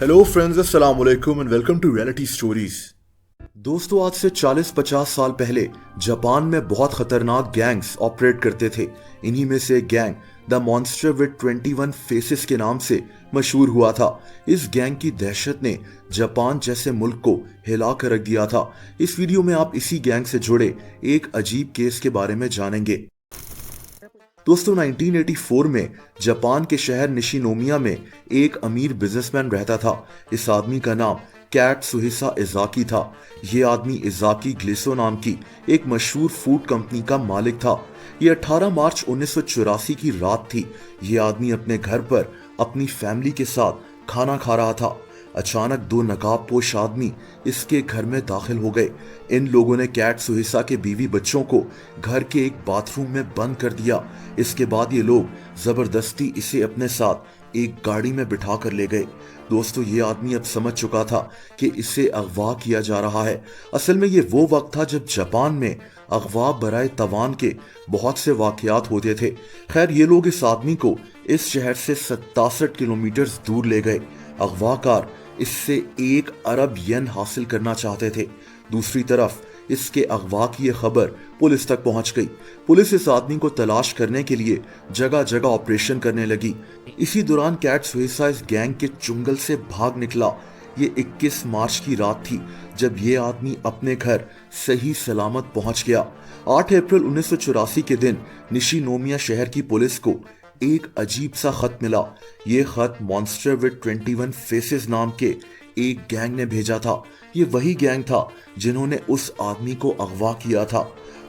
Hello friends, अस्सलाम वालेकुम and welcome to reality stories. दोस्तों, आज से 40-50 साल पहले जापान में बहुत खतरनाक गैंग्स ऑपरेट करते थे। इन्हीं में से एक gang the monster with 21 faces के नाम से मशहूर हुआ था। इस गैंग की दहशत ने जापान जैसे मुल्क को हिला कर रख दिया था। इस वीडियो में आप इसी गैंग से जुड़े एक अजीब केस के बारे में जानेंगे। दोस्तों, 1984 में जापान के शहर निशिनोमिया में एक अमीर बिजनेसमैन रहता था। इस आदमी का नाम कात्सुहिसा इज़ाकी था। यह आदमी इज़ाकी ग्लेसो नाम की एक मशहूर फूड कंपनी का मालिक था। यह 18 मार्च 1984 की रात थी। यह आदमी अपने घर पर अपनी फैमिली के साथ खाना खा रहा था। अचानक दो नकाबपोश आदमी इसके घर में दाखिल हो गए। इन लोगों ने कात्सुहिसा के बीवी बच्चों को घर के एक बाथरूम में बंद कर दिया। इसके बाद ये लोग जबरदस्ती इसे अपने साथ एक गाड़ी में बिठा कर ले गए। दोस्तों, ये आदमी अब समझ चुका था कि इसे अगवा किया जा रहा है। असल में ये वो वक्त था जब जापान में अगवा बराए तवान के बहुत से वाकयात होते थे। खैर, ये लोग इस आदमी को इस शहर से 67 किलोमीटर दूर ले गए। अगवाकार इससे 1 अरब येन हासिल करना चाहते थे। दूसरी तरफ इसके अगवा की यह खबर पुलिस तक पहुंच गई। पुलिस इस आदमी को तलाश करने के लिए जगह जगह ऑपरेशन करने लगी। इसी दौरान कात्सुहिसा इस गैंग के चुंगल से भाग निकला। ये 21 मार्च की रात थी जब ये आदमी अपने घर सही सलामत पहुंच गया। 8 अप्रैल 1984 के दिन निशिनोमिया शहर की पुलिस को एक अजीब सा खत मिला। ये खत मॉन्स्टर विद 21 फेसेस नाम के एक गैंग ने भेजा था। ये वही गैंग था जिन्होंने उस आदमी को अगवा किया था।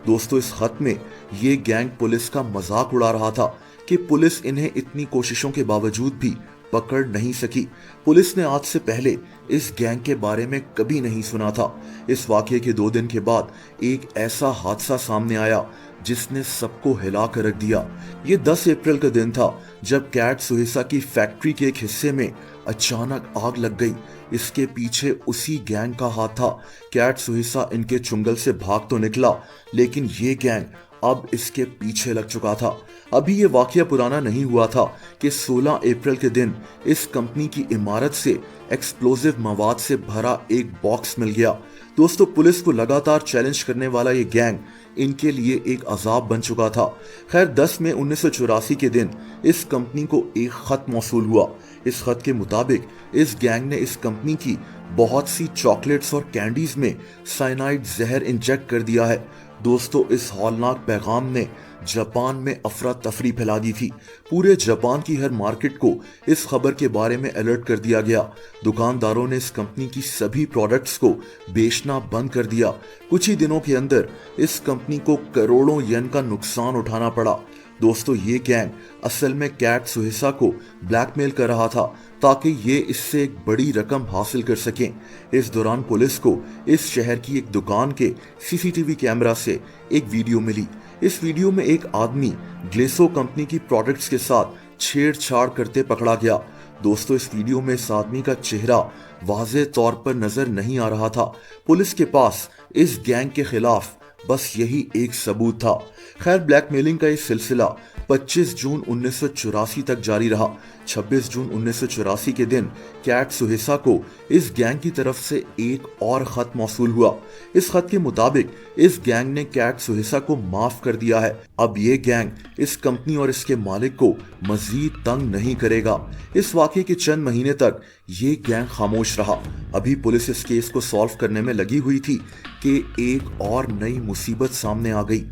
दोस्तों, इस खत में ये गैंग पुलिस का मजाक उड़ा रहा था कि पुलिस इन्हें इतनी कोशिशों के बावजूद भी पकड़ नहीं सकी। पुलिस ने आज से पहले इस गैंग के बारे में कभी नहीं सुना था। इस वाकये के 2 दिन के बाद एक ऐसा हादसा सामने आया जिसने सबको हिला कर रख दिया। ये 10 अप्रैल का दिन था जब कात्सुहिसा की फैक्ट्री के एक हिस्से में अचानक आग लग गई। इसके पीछे उसी गैंग का हाथ था। कात्सुहिसा इनके चुंगल से भाग तो निकला, लेकिन ये गैंग अब इसके पीछे लग चुका था। अभी ये वाकया पुराना नहीं हुआ था कि 16 अप्रैल के दिन इस कंपनी की इमारत से एक्सप्लोजिव मवाद से भरा एक बॉक्स मिल गया। दोस्तों, पुलिस को लगातार चैलेंज करने वाला ये गैंग इनके लिए एक अजाब बन चुका था। खैर, 10 मई 1984 के दिन इस कंपनी को एक खत मौसूल हुआ। इस खत के मुताबिक इस गैंग ने इस कंपनी की बहुत सी चॉकलेट्स और कैंडीज में साइनाइड जहर इंजेक्ट कर दिया है। दोस्तों, इस हौलनाक पैगाम ने जापान में अफरा तफरी फैला दी थी। पूरे जापान की हर मार्केट को इस खबर के बारे में अलर्ट कर दिया गया। दुकानदारों ने इस कंपनी की सभी प्रोडक्ट्स को बेचना बंद कर दिया। कुछ ही दिनों के अंदर इस कंपनी को करोड़ों येन का नुकसान उठाना पड़ा। दोस्तों, ये गैंग असल में कात्सुहिसा को ब्लैकमेल कर रहा था ताकि ये इससे एक बड़ी रकम हासिल कर सकें। इस दौरान पुलिस को इस शहर की एक दुकान के सीसीटीवी कैमरा से एक वीडियो मिली। इस वीडियो में एक आदमी ग्लेसो कंपनी की प्रोडक्ट्स के साथ छेड़छाड़ करते पकड़ा गया। दोस्तों, इस वीडियो में इस आदमी का चेहरा वाज़ेह तौर पर नजर नहीं आ रहा था। पुलिस के पास इस गैंग के खिलाफ बस यही एक सबूत था। खैर, ब्लैकमेलिंग का ये सिलसिला 25 जून 1984 तक जारी रहा। 26 जून 1984 के दिन कात्सुहिसा को इस गैंग की तरफ से एक और खत मौसूल हुआ। इस खत के मुताबिक इस गैंग ने कात्सुहिसा को माफ कर दिया है। अब ये गैंग इस कंपनी और इसके मालिक को मजीद तंग नहीं करेगा। इस वाकये के चंद महीने तक ये गैंग खामोश रहा। अभी पुलिस इस केस को सॉल्व करने में लगी हुई थी कि एक और नई मुसीबत सामने आ गई।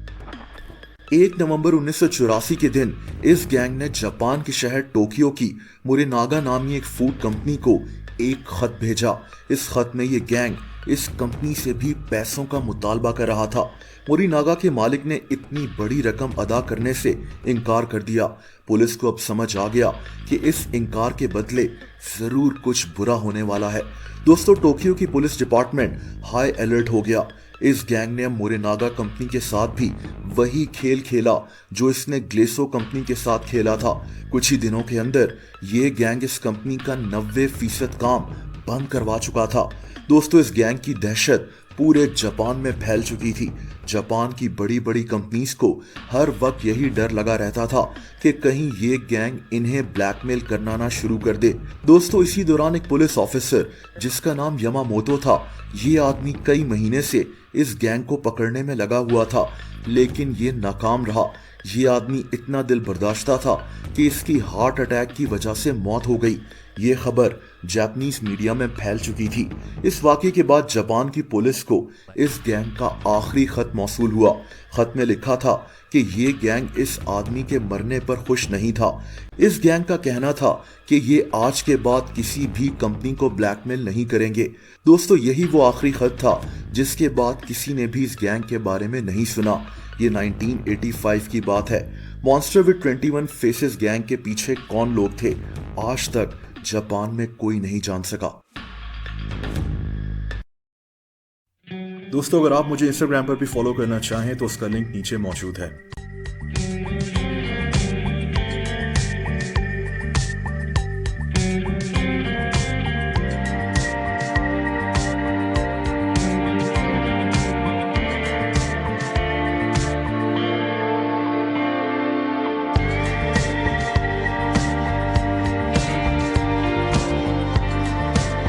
1 नवंबर 1984 के दिन इस गैंग ने जापान के शहर टोक्यो की मोरिनागा नामी एक फूड कंपनी को एक खत भेजा। इस खत में ये गैंग इस कंपनी से भी पैसों का मुतालबा कर रहा था। मोरिनागा के मालिक ने इतनी बड़ी रकम अदा करने से इनकार कर दिया। पुलिस को अब समझ आ गया कि इस इनकार के बदले जरूर कुछ बुरा होने वाला है। दोस्तों, टोक्यो की पुलिस डिपार्टमेंट हाई अलर्ट हो गया। इस गैंग ने अब मोरिनागा कंपनी के साथ भी वही खेल खेला जो इसने ग्लेसो कंपनी के साथ खेला था। कुछ ही दिनों के अंदर ये गैंग इस कंपनी का 90% काम बंद करवा चुका था। दोस्तों, इस गैंग की दहशत पूरे जापान में फैल चुकी थी। जापान की बड़ी बड़ी कंपनीज को हर वक्त यही डर लगा रहता था कि कहीं ये गैंग इन्हें ब्लैकमेल करना ना शुरू कर दे। दोस्तों, इसी दौरान एक पुलिस ऑफिसर जिसका नाम यमामोतो था, ये आदमी कई महीने से इस गैंग को पकड़ने में लगा हुआ था, लेकिन ये नाकाम रहा। ये आदमी इतना दिल बर्दाश्ता था कि इसकी हार्ट अटैक की वजह से मौत हो गई। ये खबर जापानीज मीडिया में फैल चुकी थी। इस वाकये के बाद जापान की पुलिस को इस गैंग का आखिरी खत मौसूल हुआ। खत में लिखा था कि ये गैंग इस आदमी के मरने पर खुश नहीं था। इस गैंग का कहना था कि ये आज के बाद किसी भी कंपनी को ब्लैकमेल नहीं करेंगे। दोस्तों, यही वो आखिरी खत था जिसके बाद किसी ने भी इस गैंग के बारे में नहीं सुना। ये 1985 की बात है। मॉन्स्टर विद 21 फेसेस गैंग के पीछे कौन लोग थे, आज तक जापान में कोई नहीं जान सका। दोस्तों, अगर आप मुझे इंस्टाग्राम पर भी फॉलो करना चाहें तो उसका लिंक नीचे मौजूद है।